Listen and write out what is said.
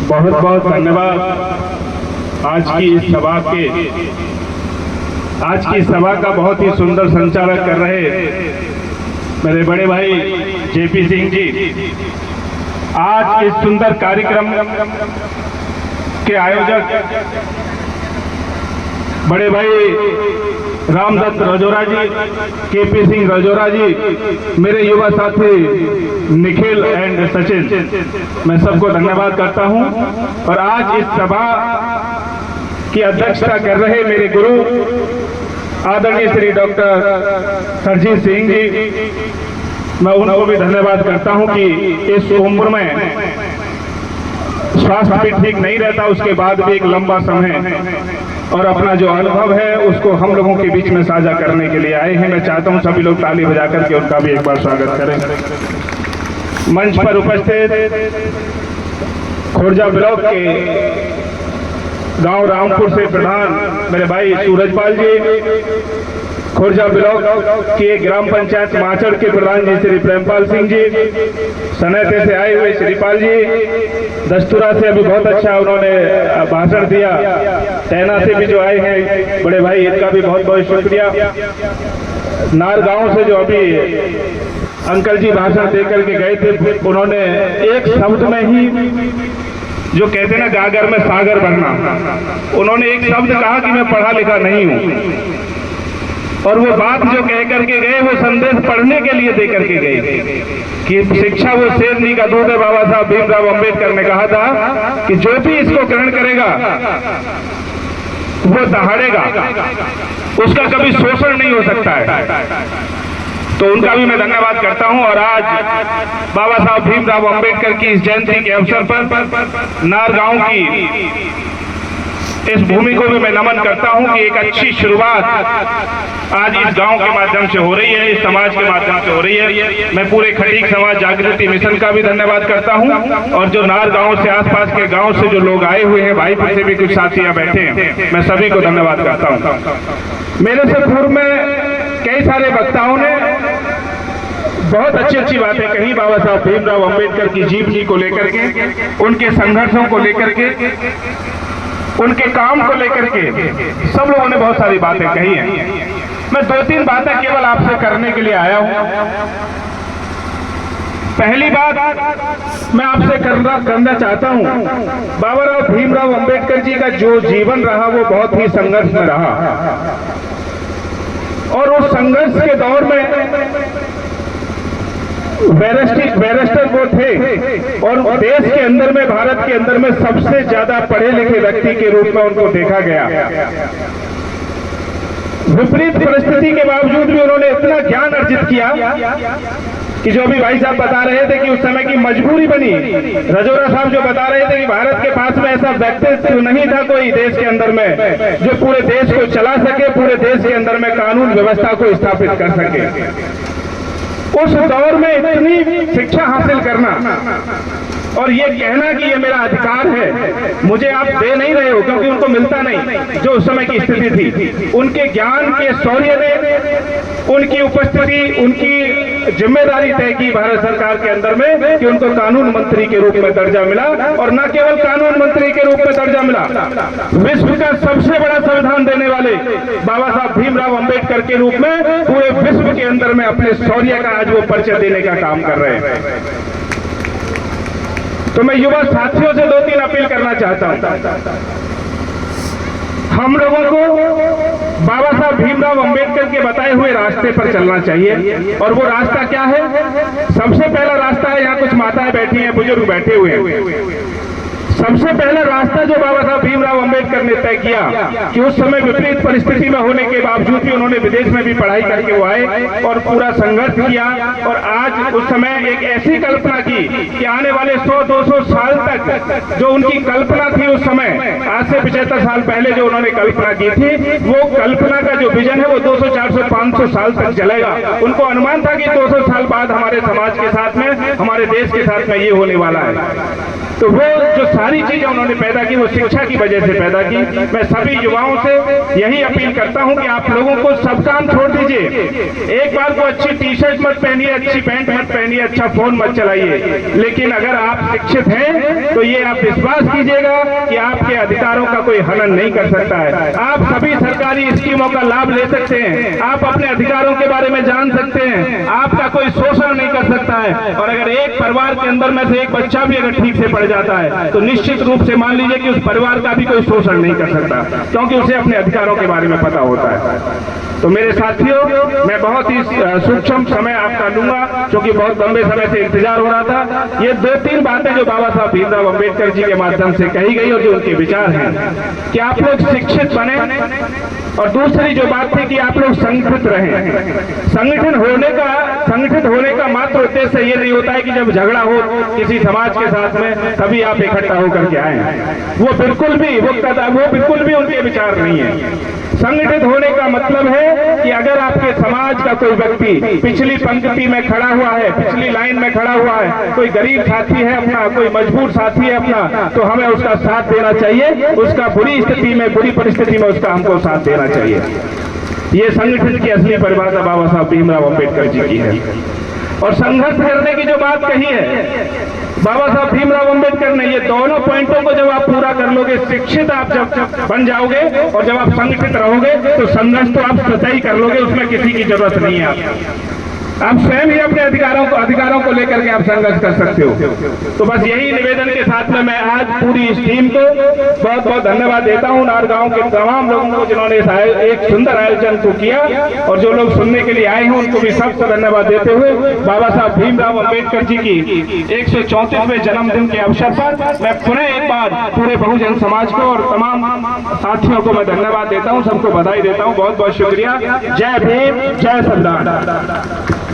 बहुत बहुत धन्यवाद। आज की सभा का बहुत ही सुंदर संचालन कर रहे मेरे बड़े भाई जेपी सिंह जी। आज इस सुंदर कार्यक्रम के आयोजक बड़े भाई रामदत्त रजौरा जी, केपी सिंह रजौरा जी, मेरे युवा साथी निखिल एंड सचिन, मैं सबको धन्यवाद करता हूं। और आज इस सभा की अध्यक्षता कर रहे मेरे गुरु आदरणीय श्री डॉक्टर सरजीत सिंह जी, मैं उनको भी धन्यवाद करता हूं कि इस उम्र में स्वास्थ्य भी ठीक नहीं रहता, उसके बाद भी एक लंबा समय और अपना जो अनुभव है उसको हम लोगों के बीच में साझा करने के लिए आए हैं। मैं चाहता हूं सभी लोग ताली बजा करके उनका भी एक बार स्वागत करें। मंच पर उपस्थित खोरजा ब्लॉक के गांव रामपुर से प्रधान मेरे भाई सूरजपाल जी, खोरजा ब्लॉक के ग्राम पंचायत माचड़ के प्रधान जी श्री प्रेमपाल सिंह जी, सनेते से आए हुए श्रीपाल जी, दस्तूरा से अभी बहुत अच्छा उन्होंने भाषण दिया, टैना से भी जो आए हैं बड़े भाई, इनका भी बहुत बहुत शुक्रिया। नार गांव से जो अभी अंकल जी भाषण दे करके गए थे, उन्होंने एक शब्द में ही जो कहते ना गागर में सागर बनना, उन्होंने एक शब्द कहा कि मैं पढ़ा लिखा नहीं हूं, और वो बात जो कह करके गए वो संदेश पढ़ने के लिए दे करके गए कि शिक्षा वो शेरनी का दूध है। बाबा साहब भीमराव अंबेडकर ने कहा था कि जो भी इसको ग्रहण करेगा वो दहाड़ेगा, उसका कभी शोषण नहीं हो सकता है। तो उनका भी मैं धन्यवाद करता हूं। और आज बाबा साहब भीमराव अंबेडकर की इस जयंती के अवसर पर नार गांव की इस भूमि को भी मैं नमन करता हूं कि एक अच्छी शुरुआत आज इस गांव के माध्यम से हो रही है, इस समाज के माध्यम से हो रही है। मैं पूरे खटीक समाज जागृति मिशन का भी धन्यवाद करता हूं, और जो नार गांव से आसपास के गांव से जो लोग आए हुए हैं, भाई से भी कुछ साथी यहाँ बैठे हैं, मैं सभी को धन्यवाद करता हूं। मेरे से पूर्व में कई सारे वक्ताओं ने बहुत अच्छी अच्छी बातें कही बाबा साहब भीमराव अंबेडकर की जीवनी को लेकर के, उनके संघर्षों को लेकर के, उनके काम को लेकर के, सब लोगों ने बहुत सारी बातें कही हैं। मैं 2-3 बातें केवल आपसे करने के लिए आया हूं। पहली बात मैं आपसे करना चाहता हूं, बाबा साहब भीमराव अंबेडकर जी का जो जीवन रहा वो बहुत ही संघर्ष में रहा, और उस संघर्ष के दौर में बैरिस्टर वो थे, और देश के अंदर में, भारत के अंदर में सबसे ज्यादा पढ़े लिखे व्यक्ति के रूप में उनको देखा गया। विपरीत परिस्थिति के बावजूद भी उन्होंने इतना ज्ञान अर्जित किया कि जो भी भाई साहब बता रहे थे कि उस समय की मजबूरी बनी, रजौरा साहब जो बता रहे थे कि भारत के पास में ऐसा व्यक्तित्व नहीं था कोई देश के अंदर में जो पूरे देश को चला सके, पूरे देश के अंदर में कानून व्यवस्था को स्थापित कर सके। उस दौर में इतनी शिक्षा हासिल करना और ये कहना कि ये मेरा अधिकार है, मुझे आप दे नहीं रहे हो, क्योंकि उनको मिलता नहीं, जो उस समय की स्थिति थी। उनके ज्ञान के शौर्य ने उनकी उपस्थिति, उनकी जिम्मेदारी तय की भारत सरकार के अंदर में कि उनको कानून मंत्री के रूप में दर्जा मिला, और न केवल कानून मंत्री के रूप में दर्जा मिला, विश्व का सबसे बड़ा संविधान देने वाले बाबा साहब भीमराव अंबेडकर के रूप में पूरे विश्व के अंदर में अपने शौर्य का आज वो परिचय देने का काम कर रहे हैं। तो मैं युवा साथियों से 2-3 अपील करना चाहता हूं। हम लोगों को बाबा साहब भीमराव अंबेडकर के बताए हुए रास्ते पर चलना चाहिए, और वो रास्ता क्या है? सबसे पहला रास्ता है, यहाँ कुछ माताएं बैठी हैं, बुजुर्ग बैठे हुए हैं। सबसे पहला रास्ता जो बाबा साहब भीमराव अंबेडकर ने तय किया कि उस समय विपरीत परिस्थिति में होने के बावजूद भी उन्होंने विदेश में भी पढ़ाई करके वो आए और पूरा संघर्ष किया, और आज उस समय एक ऐसी कल्पना की कि आने वाले 100-200 साल तक जो उनकी कल्पना थी उस समय, आज से 75 साल पहले जो उन्होंने कल्पना की थी, वो कल्पना का जो विजन है वो 200, 400, 500 साल तक चलेगा। उनको अनुमान था कि 200 साल बाद हमारे समाज के साथ में, हमारे देश के साथ में ये होने वाला है। तो वो जो सारी चीजें उन्होंने पैदा की वो शिक्षा की वजह से पैदा की। मैं सभी युवाओं से यही अपील करता हूं कि आप लोगों को सब काम छोड़ दीजिए। एक बार को अच्छी टी शर्ट मत पहनिए, अच्छी पैंट मत पहनिए, अच्छा फोन मत चलाइए, लेकिन अगर आप शिक्षित हैं तो ये आप विश्वास कीजिएगा कि आपके अधिकारों का कोई हनन नहीं कर सकता है। आप सभी सरकारी स्कीमों का लाभ ले सकते हैं, आप अपने अधिकारों के बारे में जान सकते हैं, आपका कोई शोषण नहीं कर सकता है। और अगर एक परिवार के अंदर में से एक बच्चा भी अगर ठीक से पढ़ जाता है तो निश्चित रूप से मान लीजिए कि उस परिवार का भी कोई शोषण नहीं कर सकता, क्योंकि उसे अपने अधिकारों के बारे में पता होता है। तो मेरे साथियों, मैं बहुत ही सूक्ष्म समय आपका लूंगा, क्योंकि बहुत लंबे समय से इंतजार हो रहा था। ये 2-3 बातें जो बाबा साहब भीमराव अंबेडकर जी के माध्यम से कही गई और जो उनके विचार हैं कि आप लोग शिक्षित बने, और दूसरी जो बात थी कि आप लोग संगठित रहें। संगठित होने का मात्र उद्देश्य ये नहीं होता है कि जब झगड़ा हो किसी समाज के साथ में तभी आप इकट्ठा होकर के आए, वो बिल्कुल भी उनके विचार नहीं है। संगठित होने का मतलब है कि अगर आपके समाज का कोई व्यक्ति पिछली पंक्ति में खड़ा हुआ है, पिछली लाइन में खड़ा हुआ है, कोई गरीब साथी है अपना, कोई मजबूर साथी है अपना, तो हमें उसका साथ देना चाहिए। उसका बुरी स्थिति में, बुरी परिस्थिति में उसका हमको साथ देना चाहिए। ये संगठन की असली परिभाषा बाबा साहब भीमराव अंबेडकर जी की है। और संघर्ष करने की जो बात कही है बाबा साहब भीमराव अंबेडकर ने, ये दोनों पॉइंटों को जब आप पूरा कर लोगे, शिक्षित आप जब बन जाओगे और जब आप संगठित रहोगे तो संघर्ष तो आप स्वतः ही कर लोगे, उसमें किसी की जरूरत नहीं है। आप स्वयं ही अपने अधिकारों को लेकर के आप संघर्ष कर सकते हो। तो बस यही निवेदन के साथ में मैं आज पूरी इस टीम को बहुत बहुत धन्यवाद देता हूं, नार गांव के तमाम लोगों को जिन्होंने एक सुंदर आयोजन को किया, और जो लोग सुनने के लिए आए हैं उनको भी सबको धन्यवाद देते हुए बाबा साहब भीमराव अंबेडकर जी की 134वें जन्मदिन के अवसर पर मैं पुनः एक बार पूरे बहुजन समाज को और तमाम साथियों को मैं धन्यवाद देता हूँ, सबको बधाई देता हूँ। बहुत बहुत शुक्रिया। जय भीम, जय संविधान।